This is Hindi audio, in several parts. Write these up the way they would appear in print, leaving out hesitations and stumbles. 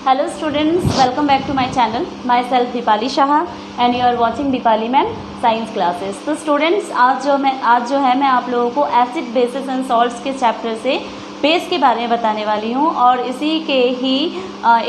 Hello students, welcome back to my channel. Myself Deepali Shah and you are watching Deepali Ma'am science classes. तो स्टूडेंट्स आज जो है मैं आप लोगों को एसिड बेसिस एंड सॉल्ट्स के चैप्टर से बेस के बारे में बताने वाली हूँ और इसी के ही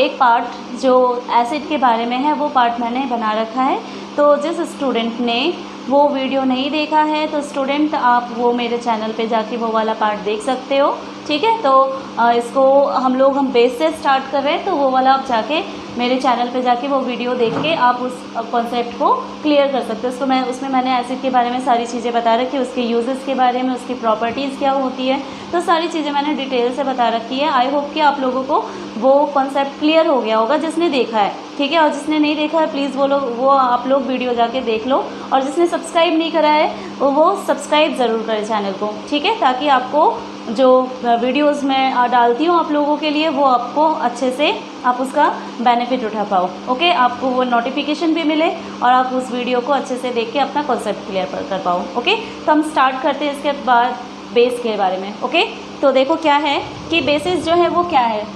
एक पार्ट जो एसिड के बारे में है वो पार्ट मैंने बना रखा है। तो जिस स्टूडेंट ने वो वीडियो नहीं देखा है तो स्टूडेंट आप वो मेरे चैनल पे जाके वो वाला पार्ट देख सकते हो, ठीक है। तो इसको हम बेस से स्टार्ट कर रहे हैं, तो वो वाला आप जाके मेरे चैनल पे जाके वो वीडियो देख के आप उस कॉन्सेप्ट को क्लियर कर सकते हो। उसमें मैंने एसिड के बारे में सारी चीज़ें बता रखी है, उसके यूजेस के बारे में, उसकी प्रॉपर्टीज़ क्या होती है, तो सारी चीज़ें मैंने डिटेल से बता रखी है। आई होप कि आप लोगों को वो कॉन्सेप्ट क्लियर हो गया होगा जिसने देखा है, ठीक है। और जिसने नहीं देखा है प्लीज़ वो आप लोग वीडियो जाके देख लो, और जिसने सब्सक्राइब नहीं करा है वो सब्सक्राइब ज़रूर करें चैनल को, ठीक है, ताकि आपको जो वीडियोस मैं डालती हूँ आप लोगों के लिए वो आपको अच्छे से आप उसका बेनिफिट उठा पाओ, ओके। आपको वो नोटिफिकेशन भी मिले और आप उस वीडियो को अच्छे से देख के अपना कॉन्सेप्ट क्लियर कर पाओ, ओके। तो हम स्टार्ट करते हैं इसके बाद बेस के बारे में, ओके। तो देखो क्या है कि बेसिस जो है वो क्या है,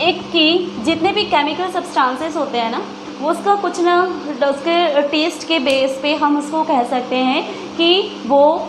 एक की जितने भी केमिकल सब्सटेंसेस होते हैं ना वो उसका कुछ ना उसके टेस्ट के बेस पे हम उसको कह सकते हैं कि वो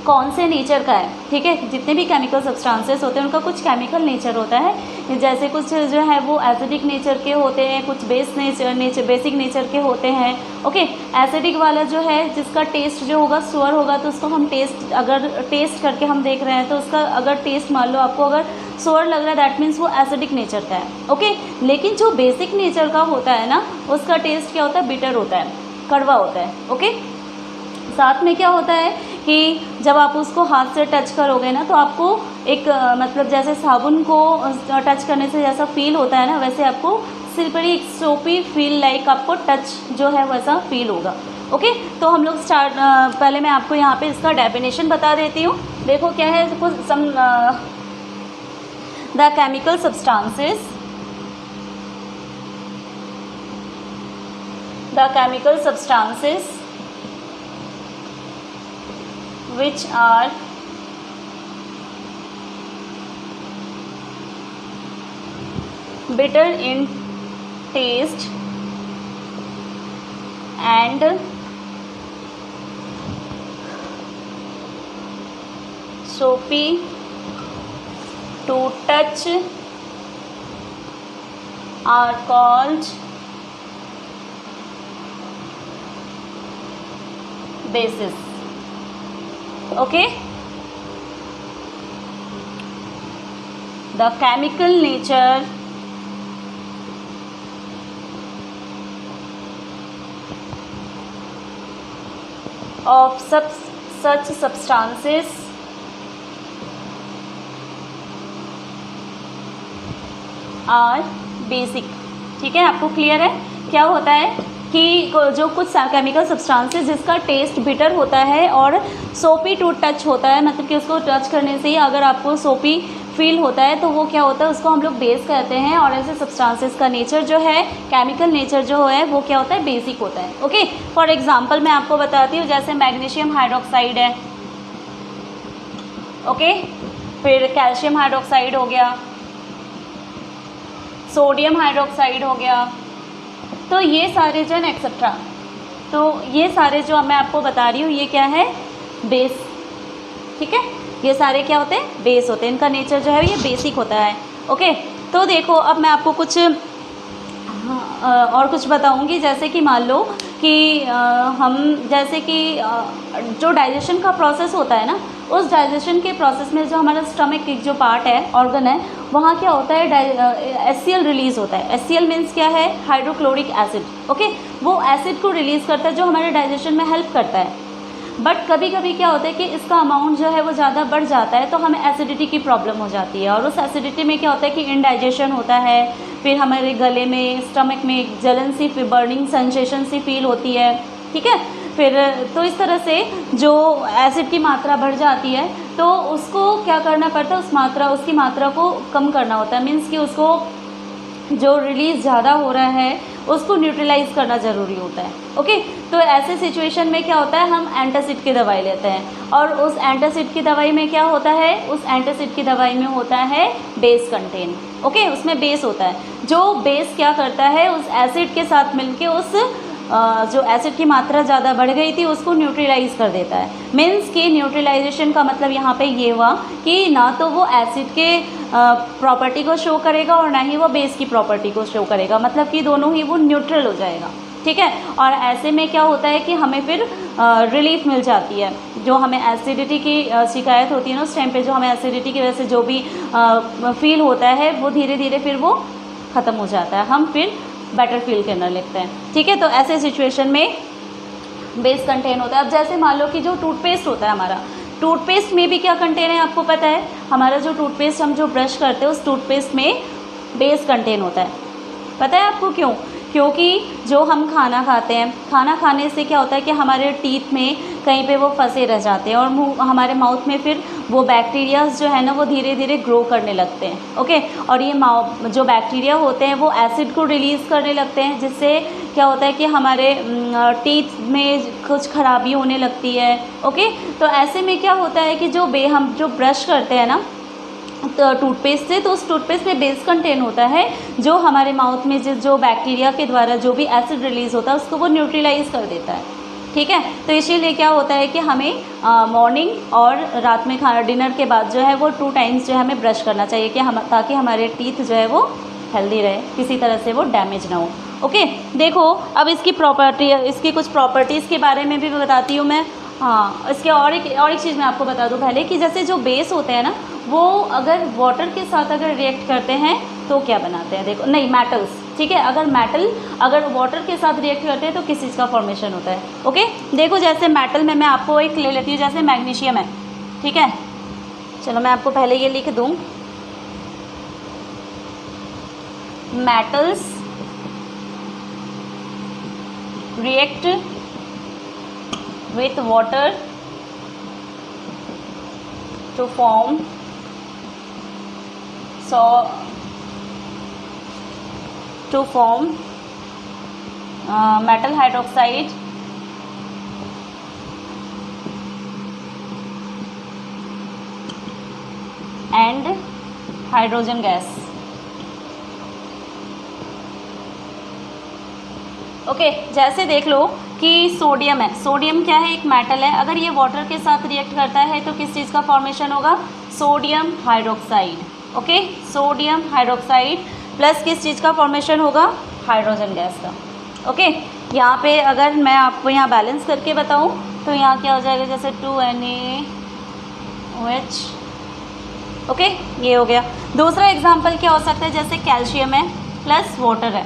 कौन से नेचर का है, ठीक है। जितने भी केमिकल सब्सटेंसेस होते हैं उनका कुछ केमिकल नेचर होता है, जैसे कुछ जो है वो एसिडिक नेचर के होते हैं, कुछ बेसिक नेचर के होते हैं, ओके। एसिडिक वाला जो है जिसका टेस्ट जो होगा सुअर होगा तो उसको हम अगर टेस्ट करके हम देख रहे हैं तो उसका अगर टेस्ट मान लो आपको अगर सुअर लग रहा है दैट मीन्स वो एसिडिक नेचर का है, ओके। लेकिन जो बेसिक नेचर का होता है ना उसका टेस्ट क्या होता है, बिटर होता है, कड़वा होता है, ओके। साथ में क्या होता है कि जब आप उसको हाथ से टच करोगे ना तो आपको एक मतलब जैसे साबुन को टच करने से जैसा फील होता है ना वैसे आपको सिर्फ एक सोपी फील लाइक आपको टच जो है वैसा फील होगा, ओके। तो हम लोग पहले मैं आपको यहाँ पे इसका डेफिनेशन बता देती हूँ। देखो क्या है, the chemical substances which are bitter in taste and soapy to touch are called bases, okay. The chemical nature of such substances are basic, ठीक है। आपको क्लियर है क्या होता है कि जो कुछ केमिकल सब्सटेंसेस जिसका टेस्ट बिटर होता है और सोपी टू टच होता है, मतलब कि उसको टच करने से ही अगर आपको सोपी फील होता है तो वो क्या होता है, उसको हम लोग बेस कहते हैं। और ऐसे सब्सटेंसेस का नेचर जो है, केमिकल नेचर जो है वो क्या होता है, बेसिक होता है, ओके। फॉर एग्जांपल मैं आपको बताती हूँ, जैसे मैग्नीशियम हाइड्रोक्साइड है, ओके। फिर कैल्शियम हाइड्रोक्साइड हो गया, सोडियम हाइड्रोक्साइड हो गया, तो ये सारे जो है एक्सेट्रा, तो ये सारे जो मैं आपको बता रही हूँ ये क्या है, बेस, ठीक है। ये सारे क्या होते हैं, बेस होते हैं, इनका नेचर जो है ये बेसिक होता है, ओके। तो देखो अब मैं आपको कुछ और कुछ बताऊंगी, जैसे कि मान लो कि हम जैसे कि जो डाइजेशन का प्रोसेस होता है ना, उस डाइजेशन के प्रोसेस में जो हमारा स्टमक की जो पार्ट है, ऑर्गन है, वहाँ क्या होता है, HCl रिलीज़ होता है। HCl मीन्स क्या है, हाइड्रोक्लोरिक एसिड, ओके। वो एसिड को रिलीज़ करता है जो हमारे डाइजेशन में हेल्प करता है। बट कभी कभी क्या होता है कि इसका अमाउंट जो है वो ज़्यादा बढ़ जाता है तो हमें एसिडिटी की प्रॉब्लम हो जाती है, और उस एसिडिटी में क्या होता है कि इनडाइजेशन होता है, फिर हमारे गले में, स्टमक में एक जलन सी, बर्निंग सेंसेशन सी फील होती है, ठीक है। फिर तो इस तरह से जो एसिड की मात्रा बढ़ जाती है तो उसको क्या करना पड़ता है, उसकी मात्रा को कम करना होता है। मीन्स कि उसको जो रिलीज़ ज़्यादा हो रहा है उसको न्यूट्रलाइज करना ज़रूरी होता है। ओके, तो ऐसे सिचुएशन में क्या होता है, हम एंटासिड की दवाई लेते हैं और उस एंटासिड की दवाई में क्या होता है, उस एंटासिड की दवाई में होता है बेस कंटेन। ओके, उसमें बेस होता है, जो बेस क्या करता है उस एसिड के साथ मिलके उस जो एसिड की मात्रा ज़्यादा बढ़ गई थी उसको न्यूट्रलाइज कर देता है। मीन्स कि न्यूट्रलाइजेशन का मतलब यहाँ पे ये हुआ कि ना तो वो एसिड के प्रॉपर्टी को शो करेगा और ना ही वो बेस की प्रॉपर्टी को शो करेगा, मतलब कि दोनों ही वो न्यूट्रल हो जाएगा। ठीक है, और ऐसे में क्या होता है कि हमें फिर रिलीफ मिल जाती है। जो हमें एसिडिटी की शिकायत होती है ना, उस टाइम पे जो हमें एसिडिटी की वजह से जो भी फील होता है वो धीरे धीरे फिर वो ख़त्म हो जाता है, हम फिर बेटर फील करने लगते हैं। ठीक है, तो ऐसे सिचुएशन में बेस कंटेन होता है। अब जैसे मान लो कि जो टूथपेस्ट होता है हमारा, टूथपेस्ट में भी क्या कंटेन है आपको पता है, हमारा जो टूथपेस्ट हम जो ब्रश करते हैं उस टूथपेस्ट में बेस कंटेन होता है। पता है आपको क्यों? क्योंकि जो हम खाना खाते हैं, खाना खाने से क्या होता है कि हमारे टीथ में कहीं पे वो फंसे रह जाते हैं और हमारे माउथ में फिर वो बैक्टीरियाज जो है ना वो धीरे धीरे ग्रो करने लगते हैं। ओके, और ये जो बैक्टीरिया होते हैं वो एसिड को रिलीज़ करने लगते हैं, जिससे क्या होता है कि हमारे टीथ में कुछ खराबी होने लगती है। ओके, तो ऐसे में क्या होता है कि हम जो ब्रश करते हैं ना तो टूथपेस्ट से, तो उस टूथपेस्ट में बेस कंटेन होता है जो हमारे माउथ में जो बैक्टीरिया के द्वारा जो भी एसिड रिलीज़ होता है उसको वो न्यूट्रलाइज कर देता है। ठीक है, तो इसीलिए क्या होता है कि हमें मॉर्निंग और रात में खाना डिनर के बाद जो है वो 2 टाइम्स जो है हमें ब्रश करना चाहिए कि ताकि हमारे टीथ जो है वो हेल्दी रहे, किसी तरह से वो डैमेज ना हो। ओके, देखो अब इसकी कुछ प्रॉपर्टीज़ के बारे में भी बताती हूँ मैं। हाँ, इसके और एक चीज़ मैं आपको बता दूँ पहले कि जैसे जो बेस होते हैं ना वो अगर वाटर के साथ अगर रिएक्ट करते हैं तो क्या बनाते हैं, देखो नहीं मेटल्स। ठीक है, अगर वाटर के साथ रिएक्ट करते हैं तो किस चीज़ का फॉर्मेशन होता है। ओके, देखो जैसे मेटल में मैं आपको एक ले लेती हूँ, जैसे मैग्नीशियम है। ठीक है, चलो मैं आपको पहले ये लिख दूँ, metals react with water to form metal hydroxide and hydrogen gas। Okay, जैसे देख लो कि सोडियम है, सोडियम क्या है, एक मेटल है। अगर ये वाटर के साथ रिएक्ट करता है तो किस चीज़ का फॉर्मेशन होगा, sodium hydroxide. Okay, sodium hydroxide plus किस चीज़ का फॉर्मेशन होगा, हाइड्रोजन गैस का। ओके, यहाँ पे अगर मैं आपको यहाँ बैलेंस करके बताऊँ तो यहाँ क्या हो जाएगा, जैसे 2NaOH। ओके, ये हो गया। दूसरा एग्जाम्पल क्या हो सकता है, जैसे कैल्शियम है प्लस वाटर है।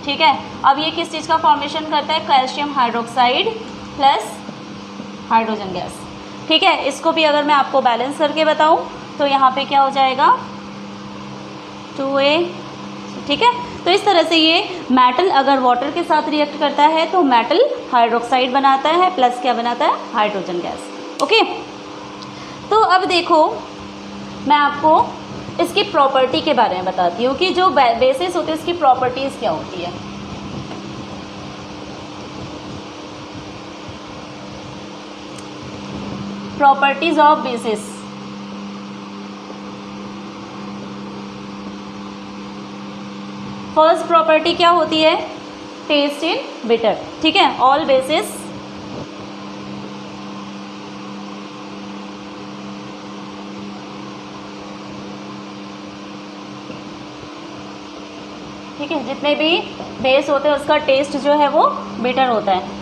ठीक है, अब ये किस चीज़ का फॉर्मेशन करता है, calcium hydroxide plus hydrogen gas. ठीक है, इसको भी अगर मैं आपको बैलेंस करके बताऊं तो यहाँ पे क्या हो जाएगा, 2A। ठीक है, तो इस तरह से ये मेटल अगर वाटर के साथ रिएक्ट करता है तो मेटल हाइड्रोक्साइड बनाता है प्लस क्या बनाता है, हाइड्रोजन गैस। ओके, तो अब देखो मैं आपको इसकी प्रॉपर्टी के बारे में बताती हूँ कि जो बेसिस होते हैं इसकी प्रॉपर्टीज़ क्या होती है। Properties of basis. First property क्या होती है, टेस्ट इन बिटर। ठीक है, ऑल बेसिस ठीक है, जितने भी बेस होते हैं उसका टेस्ट जो है वो बिटर होता है।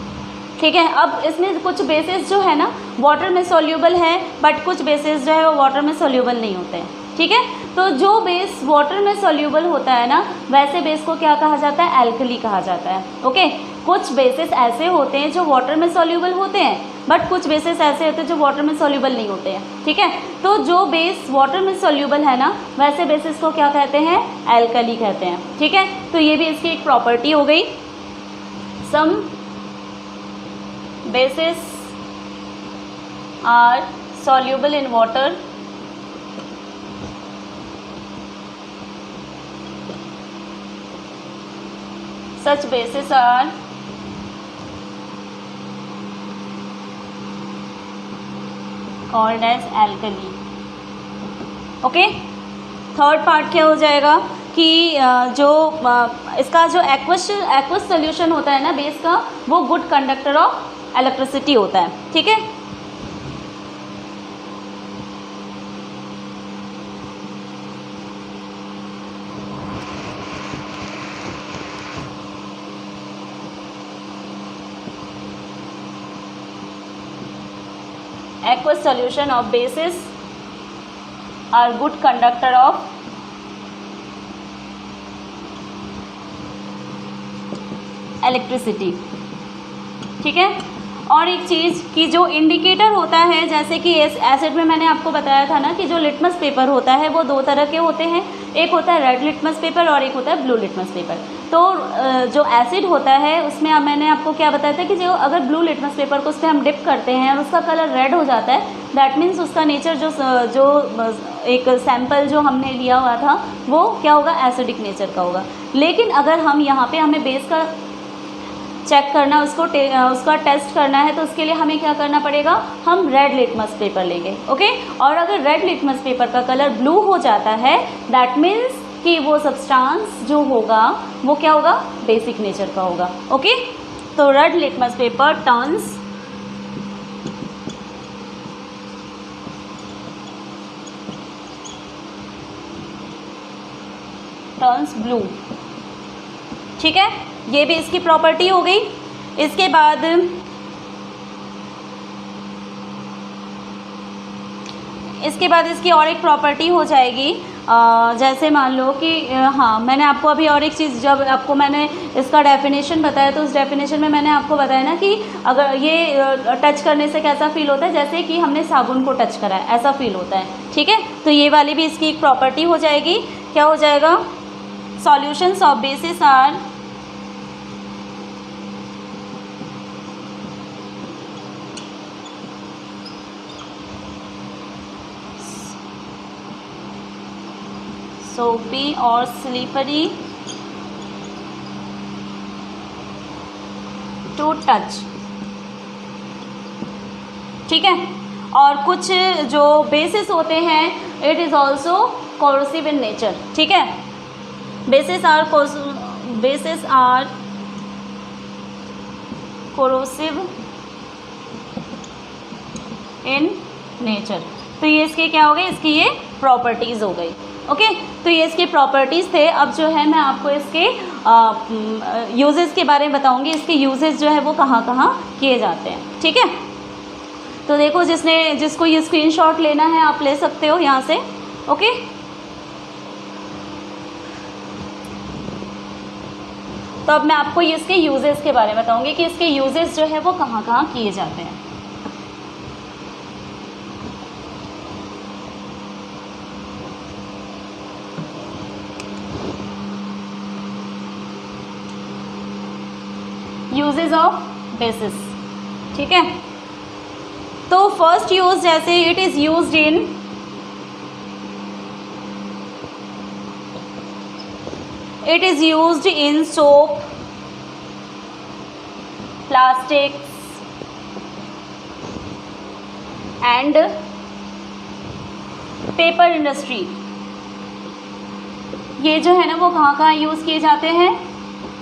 ठीक है, अब इसमें कुछ बेसिस जो है ना वाटर में सॉल्यूबल है, बट कुछ बेसिस जो है वो वाटर में सॉल्यूबल नहीं होते हैं। ठीक है, तो जो बेस वाटर में सॉल्यूबल होता है ना वैसे बेस को क्या कहा जाता है, एल्कली कहा जाता है। ओके, कुछ बेसिस ऐसे होते हैं जो वाटर में सॉल्यूबल होते हैं, बट कुछ बेसिस ऐसे होते हैं जो वाटर में सॉल्यूबल नहीं होते हैं। ठीक है, तो जो बेस वाटर में सॉल्यूबल है ना वैसे बेसिस को क्या कहते हैं, एल्कली कहते हैं। ठीक है, तो ये भी इसकी एक प्रॉपर्टी हो गई। Some bases are soluble in water such bases are called as alkali. Okay, third part क्या हो जाएगा कि जो इसका जो एक्वस सोल्यूशन होता है ना बेस का, वो गुड कंडक्टर ऑफ इलेक्ट्रिसिटी होता है. ठीक है, aqueous solution of bases are good conductor of electricity. ठीक है, और एक चीज़ कि जो इंडिकेटर होता है, जैसे कि एसिड में मैंने आपको बताया था ना कि जो लिटमस पेपर होता है वो दो तरह के होते हैं, एक होता है रेड लिटमस पेपर और एक होता है ब्लू लिटमस पेपर. तो जो एसिड होता है उसमें मैंने आपको क्या बताया था कि जो अगर ब्लू लिटमस पेपर को उस पर हम डिप करते हैं और उसका कलर रेड हो जाता है, दैट मीन्स उसका नेचर जो एक सैंपल जो हमने लिया हुआ था वो क्या होगा, एसिडिक नेचर का होगा. लेकिन अगर हम यहाँ पे हमें बेस का चेक करना, उसका टेस्ट करना है, तो उसके लिए हमें क्या करना पड़ेगा, हम रेड लिटमस पेपर लेंगे. ओके, और अगर रेड लिटमस पेपर का कलर ब्लू हो जाता है, दैट मीन्स कि वो सब्सटेंस जो होगा वो क्या होगा, बेसिक नेचर का होगा. ओके, तो red litmus paper turns blue. ठीक है, ये भी इसकी प्रॉपर्टी हो गई. इसके बाद इसकी और एक प्रॉपर्टी हो जाएगी, जैसे मान लो कि हाँ, मैंने आपको अभी और एक चीज़, जब आपको मैंने इसका डेफिनेशन बताया तो उस डेफिनेशन में मैंने आपको बताया ना कि अगर ये टच करने से कैसा फील होता है, जैसे कि हमने साबुन को टच करा है, ऐसा फील होता है. ठीक है, तो ये वाली भी इसकी एक प्रॉपर्टी हो जाएगी. क्या हो जाएगा, solutions of bases are soapy और slippery to touch. ठीक है, और कुछ जो बेसिस होते हैं, it is also corrosive in nature. ठीक है, bases are corrosive in nature. तो ये इसके क्या हो गए, इसकी ये प्रॉपर्टीज़ हो गई. ओके, तो ये इसके प्रॉपर्टीज़ थे. अब जो है मैं आपको इसके यूजेस के बारे में बताऊंगी. इसके यूजेस जो है वो कहाँ कहाँ किए जाते हैं. ठीक है, तो देखो, जिसको ये स्क्रीनशॉट लेना है आप ले सकते हो यहाँ से. ओके, तो अब मैं आपको इसके यूजेस के बारे में बताऊंगी कि इसके यूजेस जो है वो कहाँ कहाँ किए जाते हैं. Uses of basis. ठीक है, तो फर्स्ट यूज, जैसे it is used in soap, plastics and paper industry. ये जो है ना वो कहाँ कहाँ यूज़ किए जाते हैं,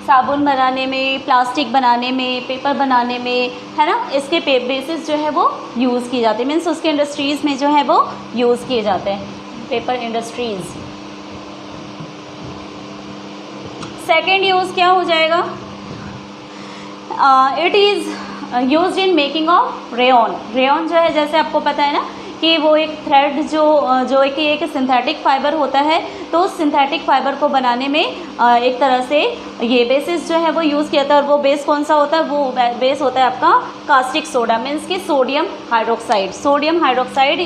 साबुन बनाने में, प्लास्टिक बनाने में, पेपर बनाने में, है ना. इसके बेसिस जो है वो यूज़ किए जाते हैं, मीन्स उसके इंडस्ट्रीज़ में जो है वो यूज़ किए जाते हैं, पेपर इंडस्ट्रीज़. सेकेंड यूज़ क्या हो जाएगा, it is used in making of rayon. Rayon जो है, जैसे आपको पता है ना कि वो एक थ्रेड जो एक सिंथेटिक फाइबर होता है, तो उस सिंथेटिक फाइबर को बनाने में एक तरह से ये बेसिस जो है वो यूज़ किया था. और वो बेस कौन सा होता है, वो बेस होता है आपका कास्टिक सोडा, मीन्स कि sodium hydroxide. Sodium hydroxide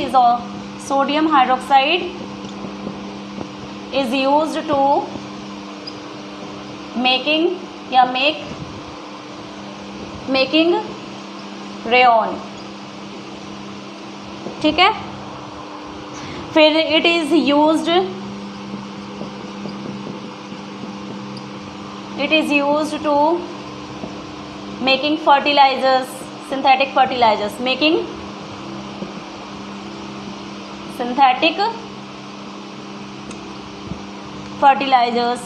is used to making rayon. ठीक है, फिर it is It is used to making fertilizers, synthetic fertilizers, making synthetic fertilizers।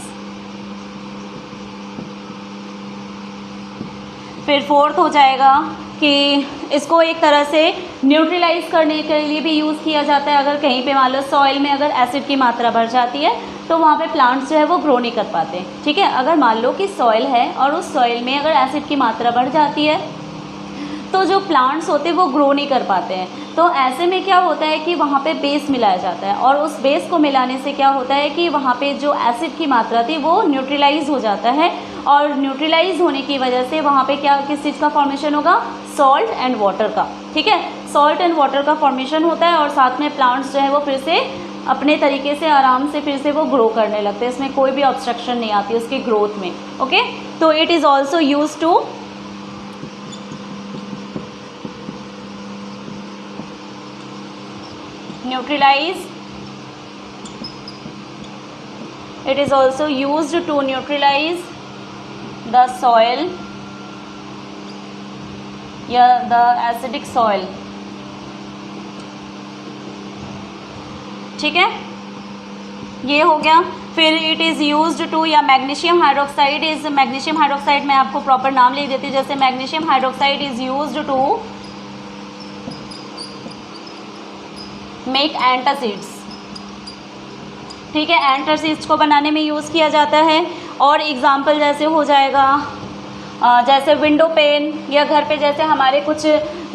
फिर फोर्थ हो जाएगा कि इसको एक तरह से न्यूट्रलाइज करने के लिए भी यूज़ किया जाता है। अगर कहीं पे मान लो सॉइल में अगर एसिड की मात्रा बढ़ जाती है तो वहाँ पे प्लांट्स जो है वो ग्रो नहीं कर पाते, ठीक है। अगर मान लो कि सॉइल है और उस सॉइल में अगर एसिड की मात्रा बढ़ जाती है तो जो प्लांट्स होते हैं वो ग्रो नहीं कर पाते हैं। तो ऐसे में क्या होता है कि वहाँ पे बेस मिलाया जाता है और उस बेस को मिलाने से क्या होता है कि वहाँ पे जो एसिड की मात्रा थी वो न्यूट्रलाइज हो जाता है और न्यूट्रलाइज होने की वजह से वहाँ पे क्या किस चीज़ का फॉर्मेशन होगा, सॉल्ट एंड वाटर का, ठीक है। सॉल्ट एंड वाटर का फॉर्मेशन होता है और साथ में प्लांट्स जो है वो फिर से अपने तरीके से आराम से फिर से वो ग्रो करने लगते हैं। इसमें कोई भी ऑब्स्ट्रक्शन नहीं आती उसकी ग्रोथ में, ओके। तो it is also use to neutralize, it is also used to neutralize the soil या the acidic soil, ठीक है, ये हो गया। फिर इट इज़ यूज्ड टू, या magnesium hydroxide is, magnesium hydroxide मैं आपको प्रॉपर नाम लिख देती हूँ, जैसे magnesium hydroxide is used to make antacids, ठीक है। एंटासिड्स को बनाने में यूज़ किया जाता है। और एग्जाम्पल जैसे हो जाएगा जैसे विंडो पेन, या घर पे जैसे हमारे कुछ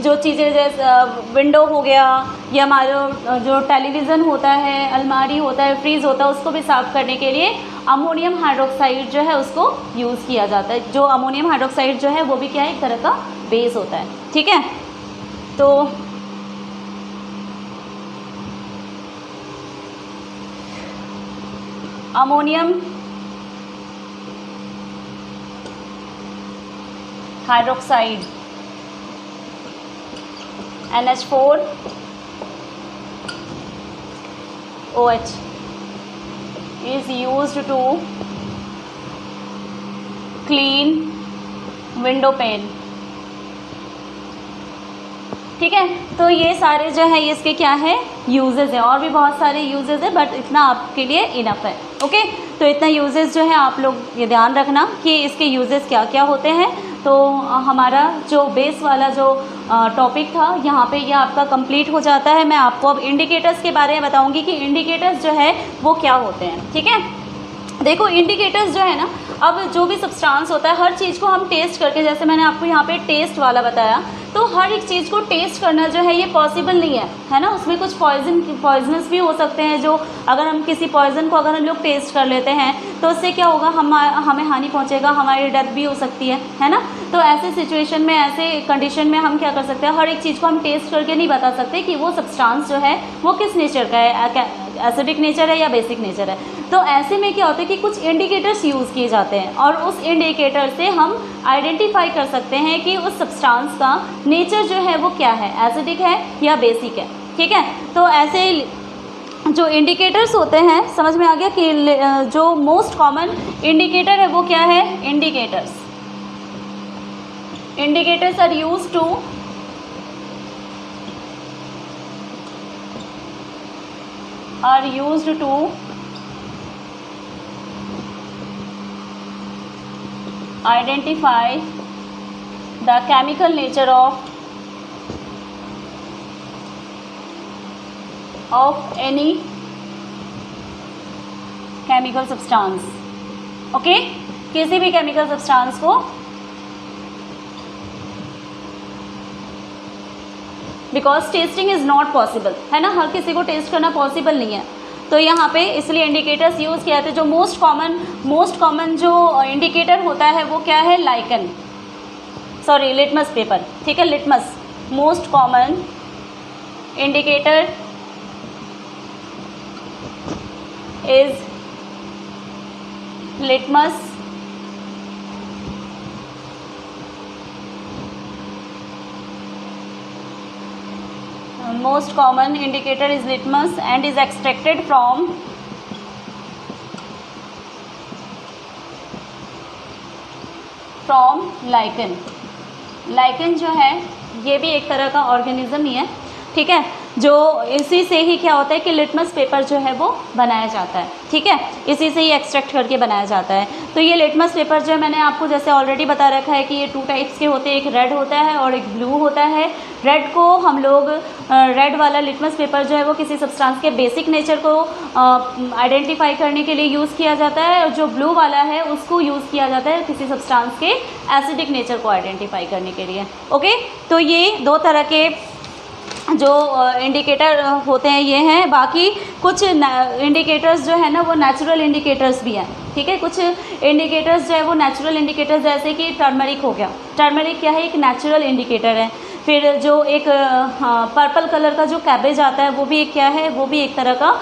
जो चीज़ें जैसे विंडो हो गया या हमारा जो टेलीविज़न होता है, अलमारी होता है, फ्रीज होता है, उसको भी साफ़ करने के लिए अमोनियम हाइड्रोक्साइड जो है उसको यूज़ किया जाता है। जो अमोनियम हाइड्रोक्साइड जो है वो भी क्या है, एक तरह का बेस होता है, ठीक है। तो ammonium hydroxide NH4OH is used to clean window pane, ठीक है। तो ये सारे जो है इसके क्या है, यूजेस हैं। और भी बहुत सारे यूजेस हैं बट इतना आपके लिए इनफ है, ओके। तो इतना यूजेस जो है आप लोग ये ध्यान रखना कि इसके यूजेस क्या क्या होते हैं। तो हमारा जो बेस वाला जो टॉपिक था यहाँ पे ये आपका कंप्लीट हो जाता है। मैं आपको अब इंडिकेटर्स के बारे में बताऊँगी कि इंडिकेटर्स जो है वो क्या होते हैं, ठीक है। देखो इंडिकेटर्स जो है ना, अब जो भी सब्सटेंस होता है हर चीज़ को हम टेस्ट करके, जैसे मैंने आपको यहाँ पे टेस्ट वाला बताया, तो हर एक चीज़ को टेस्ट करना जो है ये पॉसिबल नहीं है ना। उसमें कुछ पॉइजनस भी हो सकते हैं, जो अगर हम किसी पॉइजन को अगर हम लोग टेस्ट कर लेते हैं तो उससे क्या होगा, हमें हानि पहुंचेगा, हमारी डेथ भी हो सकती है ना। तो ऐसे सिचुएशन में, ऐसे कंडीशन में हम क्या कर सकते हैं, हर एक चीज़ को हम टेस्ट करके नहीं बता सकते कि वो सब्सटेंस जो है वो किस नेचर का है, एसिडिक नेचर है या बेसिक नेचर है। तो ऐसे में क्या होता है कि कुछ इंडिकेटर्स यूज़ किए जाते हैं और उस इंडिकेटर से हम आइडेंटिफाई कर सकते हैं कि उस सब्सटेंस का नेचर जो है वो क्या है, एसिडिक है या बेसिक है, ठीक है। तो ऐसे जो इंडिकेटर्स होते हैं, समझ में आ गया कि जो मोस्ट कॉमन इंडिकेटर है वो क्या है, indicators are used to identify the chemical nature of any chemical substance, okay. किसी भी केमिकल सब्सटेंस को, because testing is not possible, है ना, हर किसी को टेस्ट करना पॉसिबल नहीं है। तो यहाँ पे इसलिए इंडिकेटर्स यूज़ किया जाते हैं। जो मोस्ट कॉमन जो इंडिकेटर होता है वो क्या है, लिटमस पेपर, ठीक है। Litmus most common indicator is litmus most common indicator is litmus and is extracted from from lichen. Lichen जो है ये भी एक तरह का ऑर्गेनिज्म ही है, ठीक है, जो इसी से ही क्या होता है कि लिटमस पेपर जो है वो बनाया जाता है, ठीक है, इसी से ही एक्सट्रैक्ट करके बनाया जाता है। तो ये लिटमस पेपर जो है मैंने आपको जैसे ऑलरेडी बता रखा है कि ये 2 टाइप्स के होते हैं, एक रेड होता है और एक ब्लू होता है। रेड को हम लोग रेड वाला लिटमस पेपर जो है वो किसी सब्सटेंस के बेसिक नेचर को आइडेंटिफाई करने के लिए यूज़ किया जाता है, और जो ब्लू वाला है उसको यूज़ किया जाता है किसी सब्सटेंस के एसिडिक नेचर को आइडेंटिफाई करने के लिए। ओके, तो ये 2 तरह के जो इंडिकेटर होते हैं ये हैं। बाकी कुछ इंडिकेटर्स जो है ना वो नेचुरल इंडिकेटर्स भी हैं, ठीक है। कुछ इंडिकेटर्स जो है वो नेचुरल इंडिकेटर्स, जैसे कि टर्मरिक हो गया। टर्मरिक क्या है, एक नेचुरल इंडिकेटर है। फिर जो एक पर्पल कलर का जो कैबेज आता है वो भी एक क्या है, वो भी एक तरह का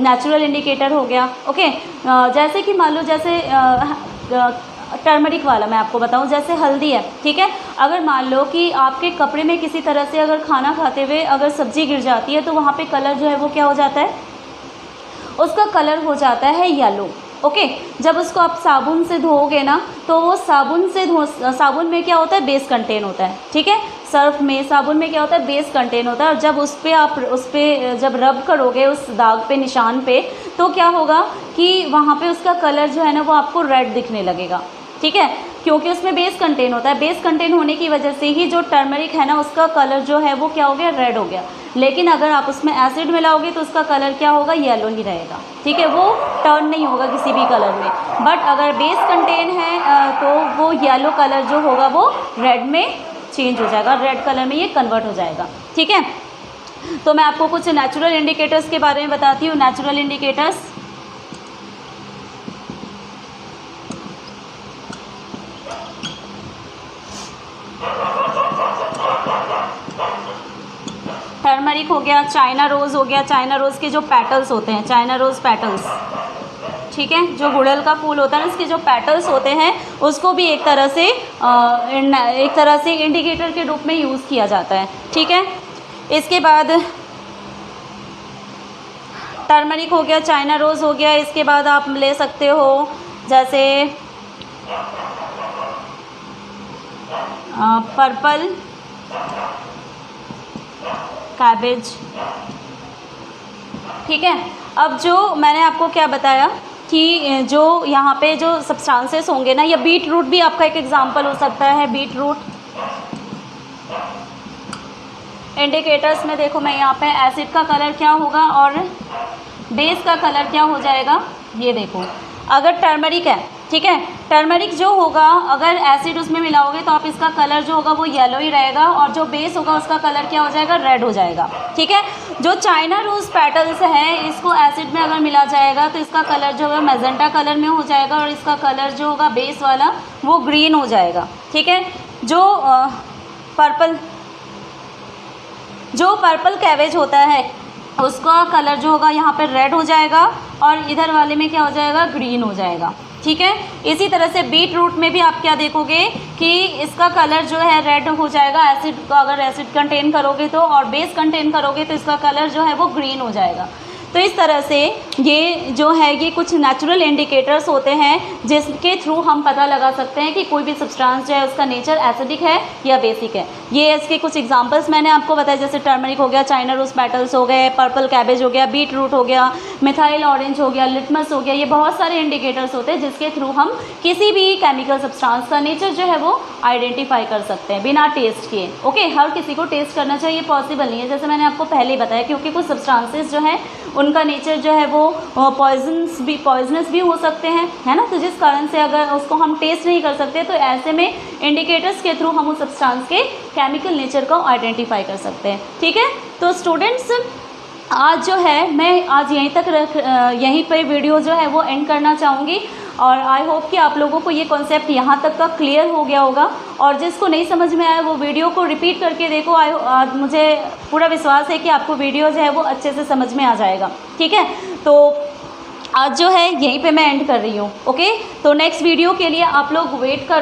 नेचुरल इंडिकेटर हो गया। ओके, जैसे कि मान लो जैसे टर्मरिक वाला मैं आपको बताऊं, जैसे हल्दी है, ठीक है। अगर मान लो कि आपके कपड़े में किसी तरह से अगर खाना खाते हुए अगर सब्जी गिर जाती है तो वहाँ पे कलर जो है वो क्या हो जाता है, उसका कलर हो जाता है येलो। ओके, जब उसको आप साबुन से धोओगे ना तो वो साबुन में क्या होता है, बेस कंटेन होता है, ठीक है। सर्फ में, साबुन में क्या होता है, बेस कंटेन होता है। और जब उस पर जब रब करोगे उस दाग पे, निशान पे, तो क्या होगा कि वहाँ पे उसका कलर जो है ना वो आपको रेड दिखने लगेगा, ठीक है, क्योंकि उसमें बेस कंटेन होता है। बेस कंटेन होने की वजह से ही जो टर्मरिक है ना उसका कलर जो है वो क्या हो गया, रेड हो गया। लेकिन अगर आप उसमें एसिड मिलाओगे तो उसका कलर क्या होगा, येलो ही रहेगा, ठीक है, वो टर्न नहीं होगा किसी भी कलर में। बट अगर बेस कंटेन है तो वो येलो कलर जो होगा वो रेड में चेंज हो जाएगा, रेड कलर में ये कन्वर्ट हो जाएगा, ठीक है। तो मैं आपको कुछ नेचुरल इंडिकेटर्स के बारे में बताती हूँ। नेचुरल इंडिकेटर्स, टर्मरिक हो गया, चाइना रोज़ हो गया। चाइना रोज़ के जो पेटल्स होते हैं, चाइना रोज़ पेटल्स, ठीक है, जो गुड़हल का फूल होता है उसके जो पेटल्स होते हैं उसको भी एक तरह से इंडिकेटर के रूप में यूज़ किया जाता है, ठीक है। इसके बाद टर्मरिक हो गया, चाइना रोज़ हो गया। इसके बाद आप ले सकते हो जैसे पर्पल कैबेज, ठीक है। अब जो मैंने आपको क्या बताया कि जो यहाँ पे जो सब्सटेंसेस होंगे ना, या बीट रूट भी आपका एक एग्जांपल हो सकता है। बीट रूट इंडिकेटर्स में देखो, मैं यहाँ पे एसिड का कलर क्या होगा और बेस का कलर क्या हो जाएगा, ये देखो। अगर टर्मरिक है, ठीक है, टर्मरिक जो होगा अगर एसिड उसमें मिलाओगे तो आप इसका कलर जो होगा वो येलो ही रहेगा, और जो बेस होगा उसका कलर क्या हो जाएगा, रेड हो जाएगा, ठीक है। जो चाइना रोज़ पेटल्स है इसको एसिड में अगर मिला जाएगा तो इसका कलर जो है मैजेंटा कलर में हो जाएगा, और इसका कलर जो होगा बेस वाला वो ग्रीन हो जाएगा, ठीक है। जो पर्पल कैबेज होता है उसका कलर जो होगा यहाँ पर रेड हो जाएगा, और इधर वाले में क्या हो जाएगा, ग्रीन हो जाएगा, ठीक है। इसी तरह से बीट रूट में भी आप क्या देखोगे कि इसका कलर जो है रेड हो जाएगा एसिड को अगर एसिड कंटेन करोगे तो, और बेस कंटेन करोगे तो इसका कलर जो है वो ग्रीन हो जाएगा। तो इस तरह से ये जो है ये कुछ नेचुरल इंडिकेटर्स होते हैं जिसके थ्रू हम पता लगा सकते हैं कि कोई भी सब्सटेंस जो है उसका नेचर एसिडिक है या बेसिक है। ये इसके कुछ एग्जांपल्स मैंने आपको बताया, जैसे टर्मरिक हो गया, चाइना रोज़ पेटल्स हो गए, पर्पल कैबेज हो गया, बीट रूट हो गया, मिथाइल ऑरेंज हो गया, लिटमस हो गया। ये बहुत सारे इंडिकेटर्स होते हैं जिसके थ्रू हम किसी भी केमिकल सब्सटेंस का नेचर जो है वो आइडेंटिफाई कर सकते हैं बिना टेस्ट किए। ओके, हर किसी को टेस्ट करना चाहिए, पॉसिबल नहीं है, जैसे मैंने आपको पहले ही बताया, क्योंकि कुछ सब्सटेंसेस जो है उनका नेचर जो है वो पॉइजनस भी हो सकते हैं, है ना। तो जिस कारण से अगर उसको हम टेस्ट नहीं कर सकते तो ऐसे में इंडिकेटर्स के थ्रू हम उस सब्सटेंस के केमिकल नेचर को आइडेंटिफाई कर सकते हैं, ठीक है। तो स्टूडेंट्स, आज जो है मैं आज यहीं पर वीडियो जो है वो एंड करना चाहूँगी, और आई होप कि आप लोगों को ये कॉन्सेप्ट यहाँ तक का क्लियर हो गया होगा, और जिसको नहीं समझ में आया वो वीडियो को रिपीट करके देखो। मुझे पूरा विश्वास है कि आपको वीडियो जो है वो अच्छे से समझ में आ जाएगा, ठीक है। तो आज जो है यहीं पे मैं एंड कर रही हूँ। ओके, तो नेक्स्ट वीडियो के लिए आप लोग वेट कर